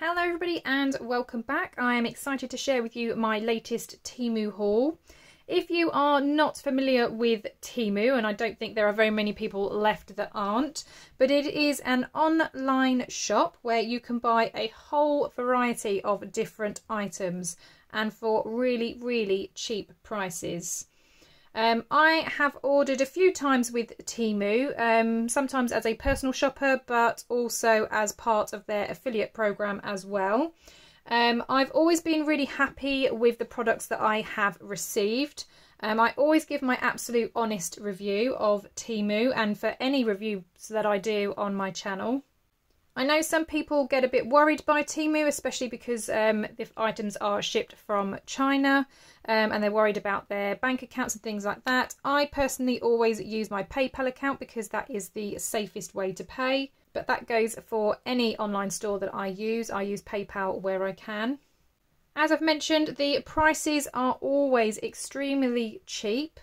Hello everybody and welcome back. I am excited to share with you my latest Temu haul. If you are not familiar with Temu, and I don't think there are very many people left that aren't, but it is an online shop where you can buy a whole variety of different items and for really cheap prices. I have ordered a few times with Temu, sometimes as a personal shopper, but also as part of their affiliate program as well. I've always been really happy with the products that I have received. I always give my absolute honest review of Temu and for any reviews that I do on my channel. I know some people get a bit worried by Temu, especially because the items are shipped from China and they're worried about their bank accounts and things like that. I personally always use my PayPal account because that is the safest way to pay, but that goes for any online store that I use. I use PayPal where I can. As I've mentioned, the prices are always extremely cheap.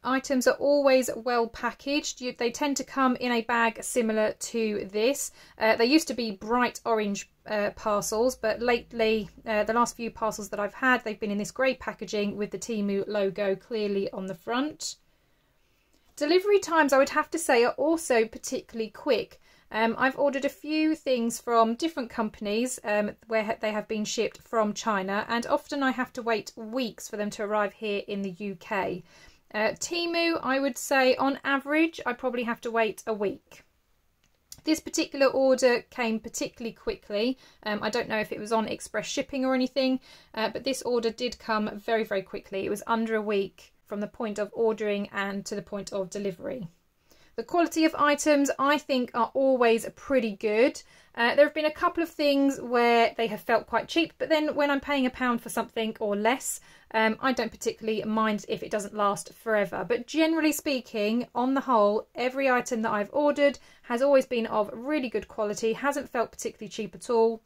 Items are always well packaged. They tend to come in a bag similar to this. They used to be bright orange parcels, but lately, the last few parcels that I've had, they've been in this grey packaging with the Temu logo clearly on the front. Delivery times, I would have to say, are also particularly quick. I've ordered a few things from different companies where they have been shipped from China, and often I have to wait weeks for them to arrive here in the UK. Temu, I would say on average I probably have to wait a week. This particular order came particularly quickly. I don't know if it was on express shipping or anything, but this order did come very quickly. It was under a week from the point of ordering and to the point of delivery. The quality of items I think are always pretty good. There have been a couple of things where they have felt quite cheap, but then when I'm paying £1 for something or less, I don't particularly mind if it doesn't last forever. But generally speaking, on the whole, every item that I've ordered has always been of really good quality, hasn't felt particularly cheap at all.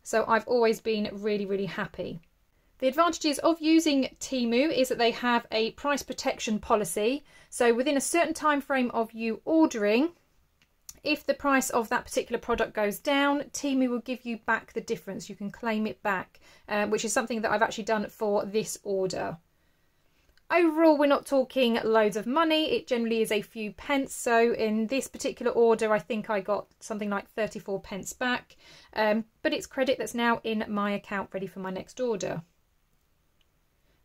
So I've always been really happy. The advantages of using Temu is that they have a price protection policy. So within a certain time frame of you ordering, if the price of that particular product goes down, Temu will give you back the difference. You can claim it back, which is something that I've actually done for this order. Overall, we're not talking loads of money. It generally is a few pence. So in this particular order, I think I got something like 34 pence back. But it's credit that's now in my account ready for my next order.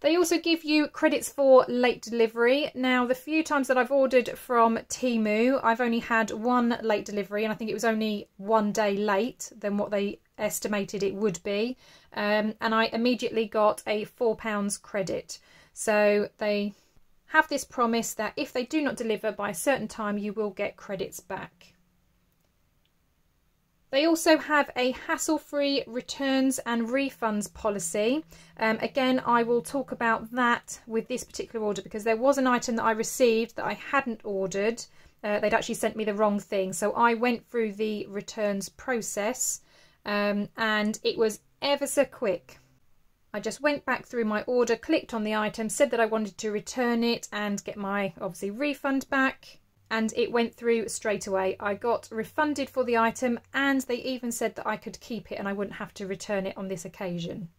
They also give you credits for late delivery. Now, the few times that I've ordered from Temu, I've only had one late delivery, and I think it was only 1 day late than what they estimated it would be. And I immediately got a £4 credit. So they have this promise that if they do not deliver by a certain time, you will get credits back. They also have a hassle-free returns and refunds policy. Again, I will talk about that with this particular order because there was an item that I received that I hadn't ordered. They'd actually sent me the wrong thing. So I went through the returns process and it was ever so quick. I just went back through my order, clicked on the item, said that I wanted to return it and get my, obviously, refund back. And it went through straight away. I got refunded for the item and they even said that I could keep it and I wouldn't have to return it on this occasion.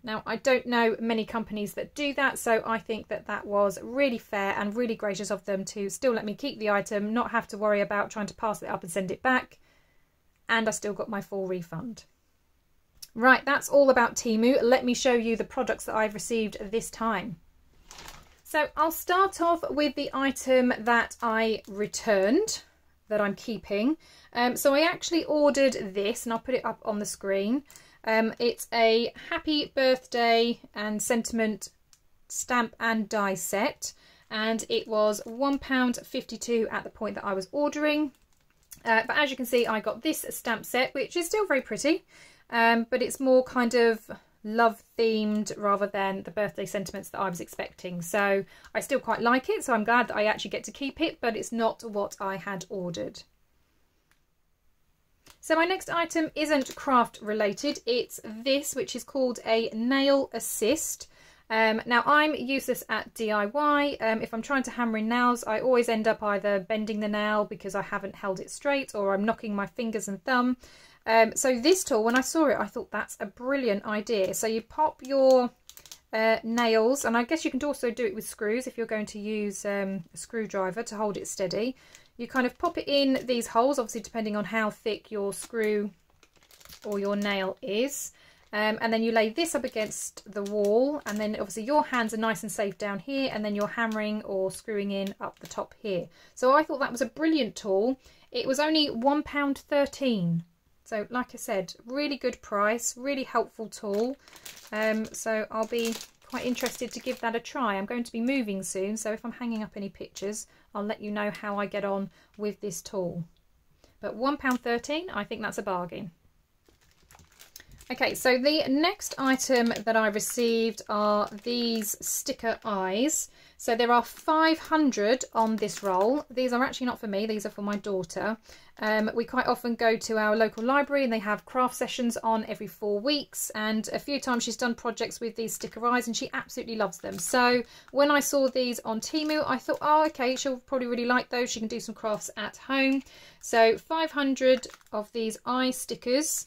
Now, I don't know many companies that do that, so I think that that was really fair and really gracious of them to still let me keep the item, not have to worry about trying to pass it up and send it back, and I still got my full refund. Right, that's all about Temu. Let me show you the products that I've received this time. So I'll start off with the item that I returned, that I'm keeping. So I actually ordered this, and I'll put it up on the screen. It's a happy birthday and sentiment stamp and die set, and it was £1.52 at the point that I was ordering. But as you can see, I got this stamp set, which is still very pretty, but it's more kind of love themed rather than the birthday sentiments that I was expecting. So I still quite like it, so I'm glad that I actually get to keep it, but it's not what I had ordered. So my next item isn't craft related. It's this, which is called a nail assist. Now I'm useless at DIY. If I'm trying to hammer in nails, I always end up either bending the nail because I haven't held it straight, or I'm knocking my fingers and thumb. So this tool, when I saw it, I thought that's a brilliant idea. So you pop your nails, and I guess you can also do it with screws if you're going to use a screwdriver to hold it steady. You kind of pop it in these holes, obviously depending on how thick your screw or your nail is. And then you lay this up against the wall, and then obviously your hands are nice and safe down here, and then you're hammering or screwing in up the top here. So I thought that was a brilliant tool. It was only £1.13. So like I said, really good price, really helpful tool. So I'll be quite interested to give that a try. I'm going to be moving soon, so if I'm hanging up any pictures, I'll let you know how I get on with this tool. But £1.13, I think that's a bargain. Okay, so the next item that I received are these sticker eyes. So there are 500 on this roll. These are actually not for me, these are for my daughter. We quite often go to our local library and they have craft sessions on every 4 weeks, and a few times she's done projects with these sticker eyes and she absolutely loves them. So when I saw these on Temu, I thought, oh okay, she'll probably really like those. She can do some crafts at home. So 500 of these eye stickers,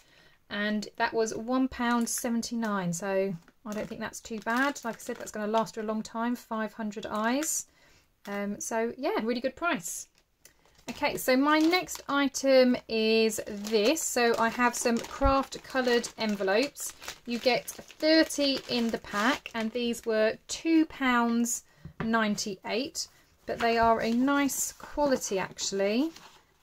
and that was £1.79, so I don't think that's too bad. Like I said, that's going to last her a long time, 500 eyes. So yeah, really good price. Okay, so my next item is this. So I have some Kraft coloured envelopes. You get 30 in the pack, and these were £2.98, but they are a nice quality actually,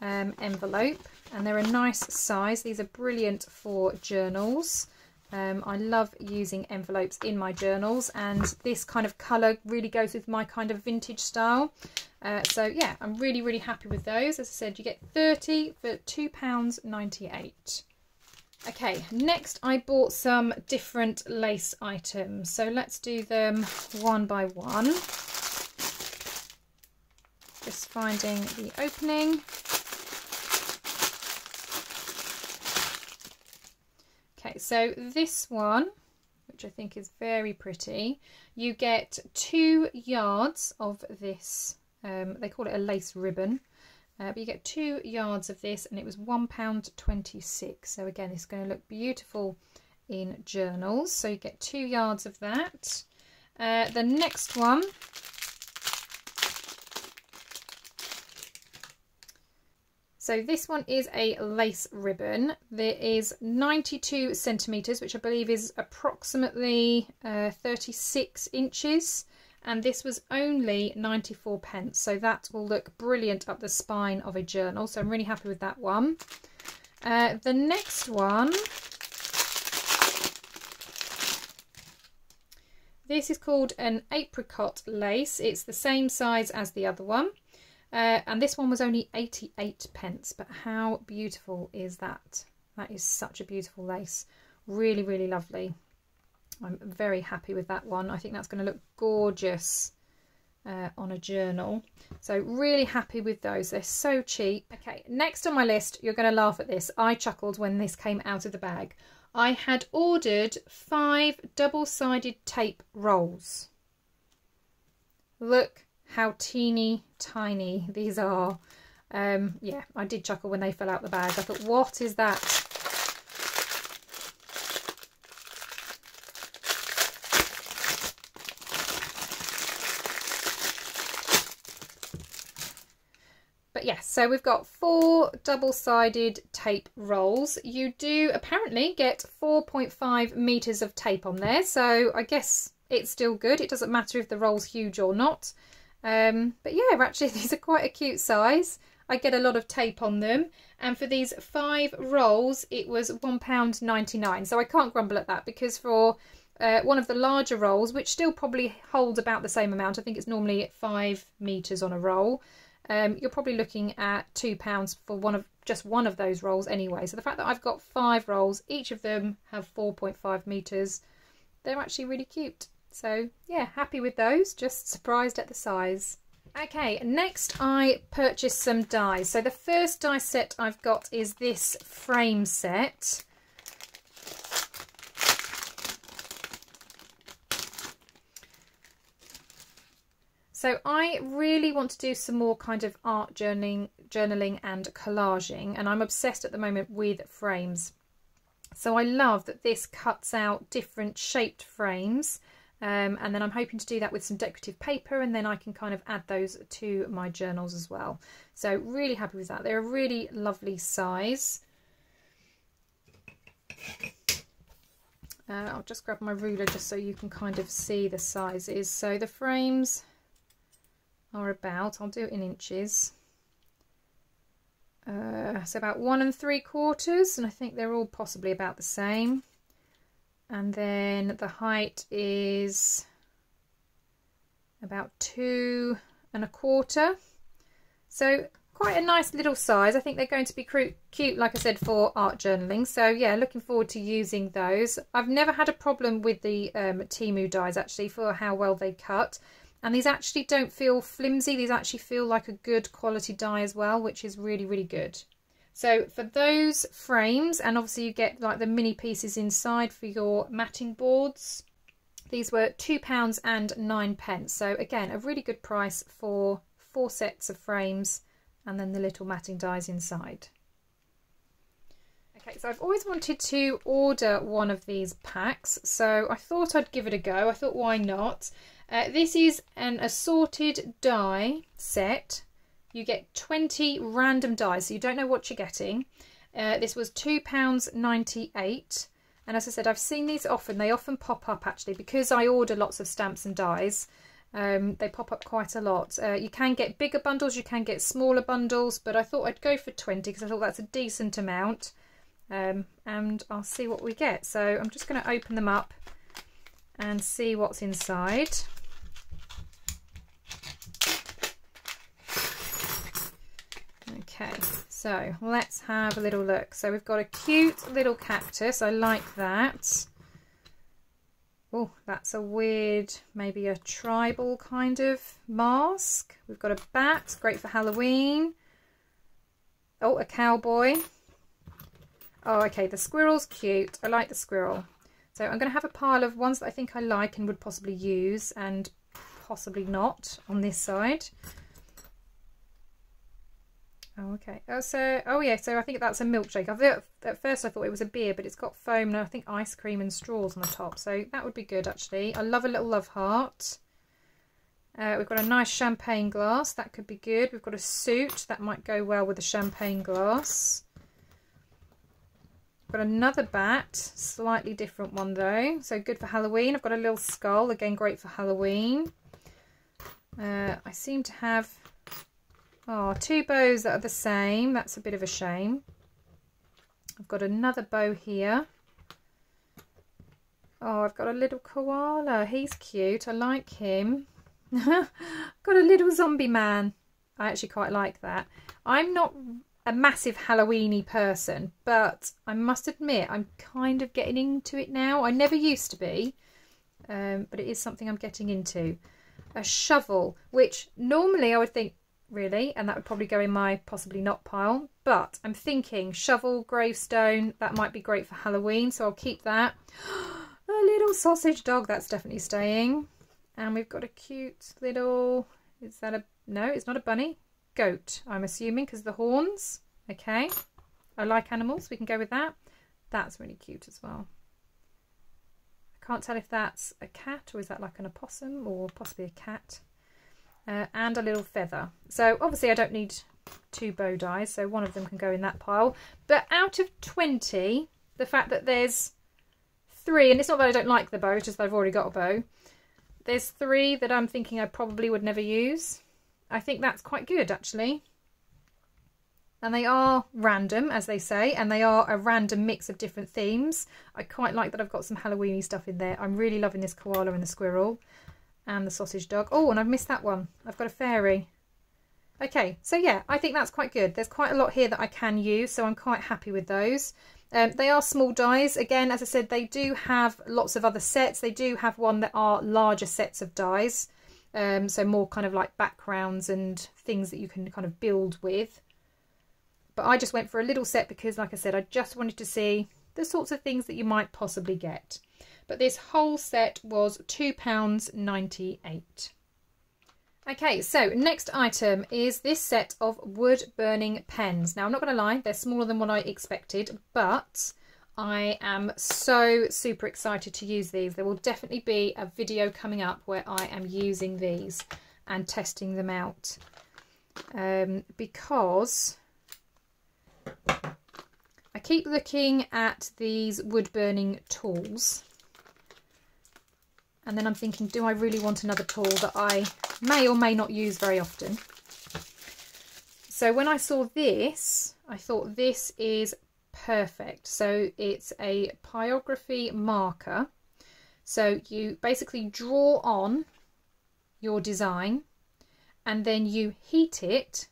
envelope. And they're a nice size. These are brilliant for journals. I love using envelopes in my journals, and this kind of colour really goes with my kind of vintage style. So yeah, I'm really, really happy with those. As I said, you get 30 for £2.98. Okay, next I bought some different lace items. So let's do them one by one. Just finding the opening. Okay, so this one, which I think is very pretty, you get 2 yards of this, they call it a lace ribbon, but you get 2 yards of this, and it was £1.26. So again, it's going to look beautiful in journals. So you get 2 yards of that. The next one, so this one is a lace ribbon. There is 92 centimetres, which I believe is approximately 36 inches. And this was only 94p. So that will look brilliant up the spine of a journal. So I'm really happy with that one. The next one, this is called an apricot lace. It's the same size as the other one. And this one was only 88p, but how beautiful is that? That is such a beautiful lace. Really, really lovely. I'm very happy with that one. I think that's going to look gorgeous on a journal. So really happy with those. They're so cheap. Okay, next on my list, you're going to laugh at this. I chuckled when this came out of the bag. I had ordered 5 double-sided tape rolls. Look how teeny tiny these are. Yeah, I did chuckle when they fell out the bag. I thought, what is that? But yes, so we've got 4 double-sided tape rolls. You do apparently get 4.5 meters of tape on there, so I guess it's still good. It doesn't matter if the roll's huge or not. But yeah, actually these are quite a cute size. I get a lot of tape on them, and for these 5 rolls it was £1.99, so I can't grumble at that, because for one of the larger rolls, which still probably holds about the same amount, I think it's normally 5 meters on a roll, you're probably looking at £2 for just one of those rolls anyway. So the fact that I've got 5 rolls, each of them have 4.5 meters, they're actually really cute. So yeah, happy with those, just surprised at the size. Okay, next I purchased some dies. So the first die set I've got is this frame set. So I really want to do some more kind of art journaling journaling and collaging, and I'm obsessed at the moment with frames. So I love that this cuts out different shaped frames, and then I'm hoping to do that with some decorative paper, and then I can kind of add those to my journals as well. So really happy with that. They're a really lovely size. I'll just grab my ruler just so you can kind of see the sizes. So the frames are about, I'll do it in inches, so about 1 3/4, and I think they're all possibly about the same. And then the height is about 2 1/4. So quite a nice little size. I think they're going to be cute, like I said, for art journaling. So yeah, looking forward to using those. I've never had a problem with the Temu dies actually for how well they cut. And these actually don't feel flimsy. These actually feel like a good quality die as well, which is really, really good. So for those frames, and obviously you get like the mini pieces inside for your matting boards. These were £2.09. So again, a really good price for 4 sets of frames and then the little matting dies inside. Okay, so I've always wanted to order one of these packs, so I thought I'd give it a go. I thought, why not? This is an assorted die set. You get 20 random dies, so you don't know what you're getting. This was £2.98, and as I said, I've seen these often. They often pop up actually, because I order lots of stamps and dies. They pop up quite a lot. You can get bigger bundles, you can get smaller bundles, but I thought I'd go for 20 because I thought that's a decent amount. And I'll see what we get. So I'm just going to open them up and see what's inside. Okay, so let's have a little look. So we've got a cute little cactus. I like that. Oh, that's a weird, maybe a tribal kind of mask. We've got a bat, great for Halloween. Oh, a cowboy. Oh, okay, the squirrel's cute. I like the squirrel. So I'm going to have a pile of ones that I think I like and would possibly use, and possibly not on this side. Oh, okay. Oh, so, oh yeah, so I think that's a milkshake. At first I thought it was a beer, but it's got foam and I think ice cream and straws on the top. So that would be good, actually. I love a little love heart. We've got a nice champagne glass. That could be good. We've got a suit. That might go well with the champagne glass. Got another bat, slightly different one though, so good for Halloween. I've got a little skull, again great for Halloween. I seem to have 2 bows that are the same. That's a bit of a shame. I've got another bow here. Oh, I've got a little koala. He's cute. I like him. Got a little zombie man. I actually quite like that. I'm not a massive Halloween-y person, but I must admit I'm kind of getting into it now. I never used to be, but it is something I'm getting into. A shovel, which normally I would think, really, and that would probably go in my possibly not pile, but I'm thinking shovel, gravestone, that might be great for Halloween, so I'll keep that. A little sausage dog, that's definitely staying. And we've got a cute little, is that a, no, it's not a bunny. Goat, I'm assuming, because of the horns. Okay, I like animals, we can go with that. That's really cute as well. I can't tell if that's a cat or is that like an opossum or possibly a cat. And a little feather. So obviously I don't need 2 bow dies, so one of them can go in that pile. But out of 20, the fact that there's 3, and it's not that I don't like the bow, it's just that I've already got a bow. There's 3 that I'm thinking I probably would never use. I think that's quite good, actually. And they are random, as they say, and they are a random mix of different themes. I quite like that I've got some Halloween-y stuff in there. I'm really loving this koala and the squirrel and the sausage dog. Oh, and I've missed that one. I've got a fairy. Okay, so yeah, I think that's quite good. There's quite a lot here that I can use, so I'm quite happy with those. They are small dies. Again, as I said, they do have lots of other sets. They do have one that are larger sets of dies. So more kind of like backgrounds and things that you can kind of build with. But I just went for a little set because, like I said, I just wanted to see the sorts of things that you might possibly get. But this whole set was £2.98. Okay, so next item is this set of wood burning pens. Now, I'm not going to lie, they're smaller than what I expected, but I am so super excited to use these. There will definitely be a video coming up where I am using these and testing them out, because I keep looking at these wood burning tools, and then I'm thinking, do I really want another tool that I may or may not use very often? So when I saw this, I thought this is perfect. So it's a pyrography marker. So you basically draw on your design and then you heat it,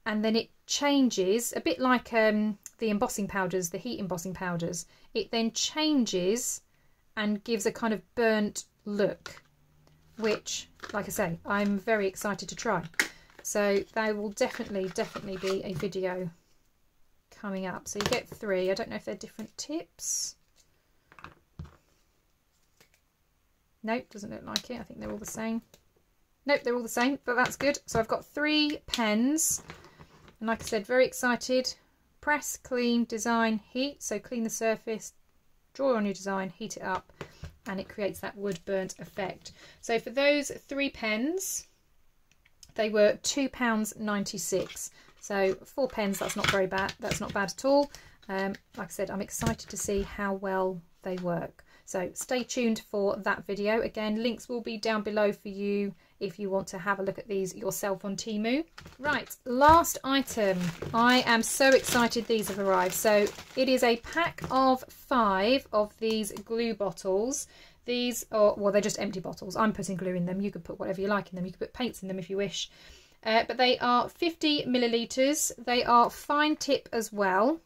and then it changes, a bit like the embossing powders, the heat embossing powders. It then changes and gives a kind of burnt look, which, like I say, I'm very excited to try. So there will definitely be a video coming up. So you get 3. I don't know if they're different tips. Nope, doesn't look like it. I think they're all the same. Nope, they're all the same, but that's good. So I've got 3 pens, and like I said, very excited. Press, clean, design, heat. So clean the surface, draw on your design, heat it up, and it creates that wood burnt effect. So for those 3 pens, they were £2.96. So 4 pens, that's not very bad. That's not bad at all. Like I said, I'm excited to see how well they work. So stay tuned for that video. Again, links will be down below for you if you want to have a look at these yourself on Temu. Right, last item. I am so excited these have arrived. So it is a pack of 5 of these glue bottles. These are, well, they're just empty bottles. I'm putting glue in them. You could put whatever you like in them. You could put paints in them if you wish. But they are 50 millilitres. They are fine tip as well.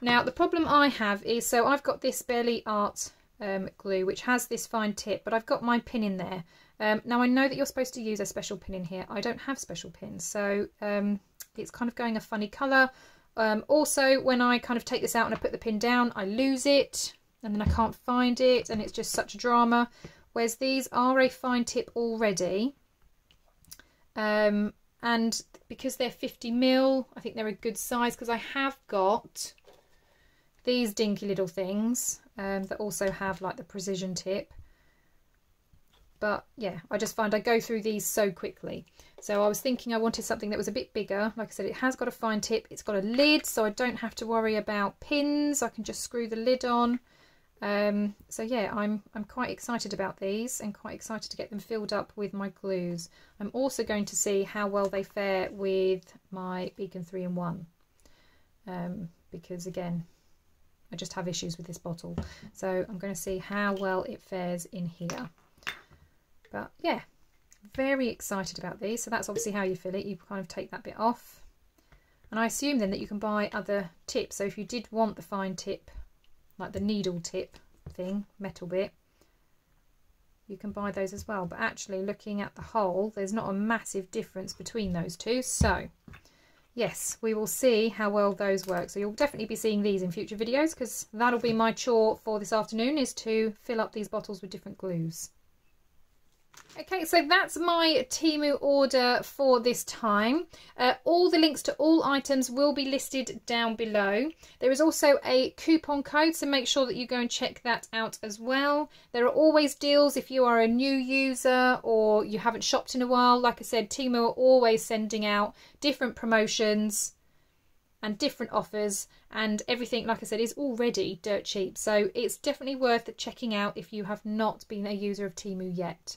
Now, the problem I have is, so I've got this Barely Art glue, which has this fine tip, but I've got my pin in there. Now, I know that you're supposed to use a special pin in here. I don't have special pins, so it's kind of going a funny colour. Also, when I kind of take this out and I put the pin down, I lose it, and then I can't find it, and it's just such a drama. Whereas these are a fine tip already. And because they're 50mm, I think they're a good size, because I have got these dinky little things that also have like the precision tip. But yeah, I just find I go through these so quickly. So I was thinking I wanted something that was a bit bigger. Like I said, it has got a fine tip. It's got a lid, so I don't have to worry about pins. I can just screw the lid on. So yeah, I'm quite excited about these and quite excited to get them filled up with my glues. I'm also going to see how well they fare with my Beacon 3-in-1, because again, I just have issues with this bottle. So I'm going to see how well it fares in here. But yeah, very excited about these. So that's obviously how you fill it. You kind of take that bit off. And I assume then that you can buy other tips. So if you did want the fine tip, like the needle tip thing, metal bit, you can buy those as well. But actually, looking at the whole, there's not a massive difference between those two. So yes, we will see how well those work. So you'll definitely be seeing these in future videos, because that'll be my chore for this afternoon, is to fill up these bottles with different glues. Okay, so that's my Temu order for this time. All the links to all items will be listed down below. There is also a coupon code, so make sure that you go and check that out as well. There are always deals if you are a new user or you haven't shopped in a while. Like I said, Temu are always sending out different promotions and different offers, and everything, like I said, is already dirt cheap. So it's definitely worth checking out if you have not been a user of Temu yet.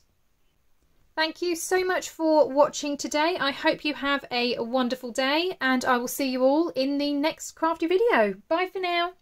Thank you so much for watching today. I hope you have a wonderful day, and I will see you all in the next crafty video. Bye for now.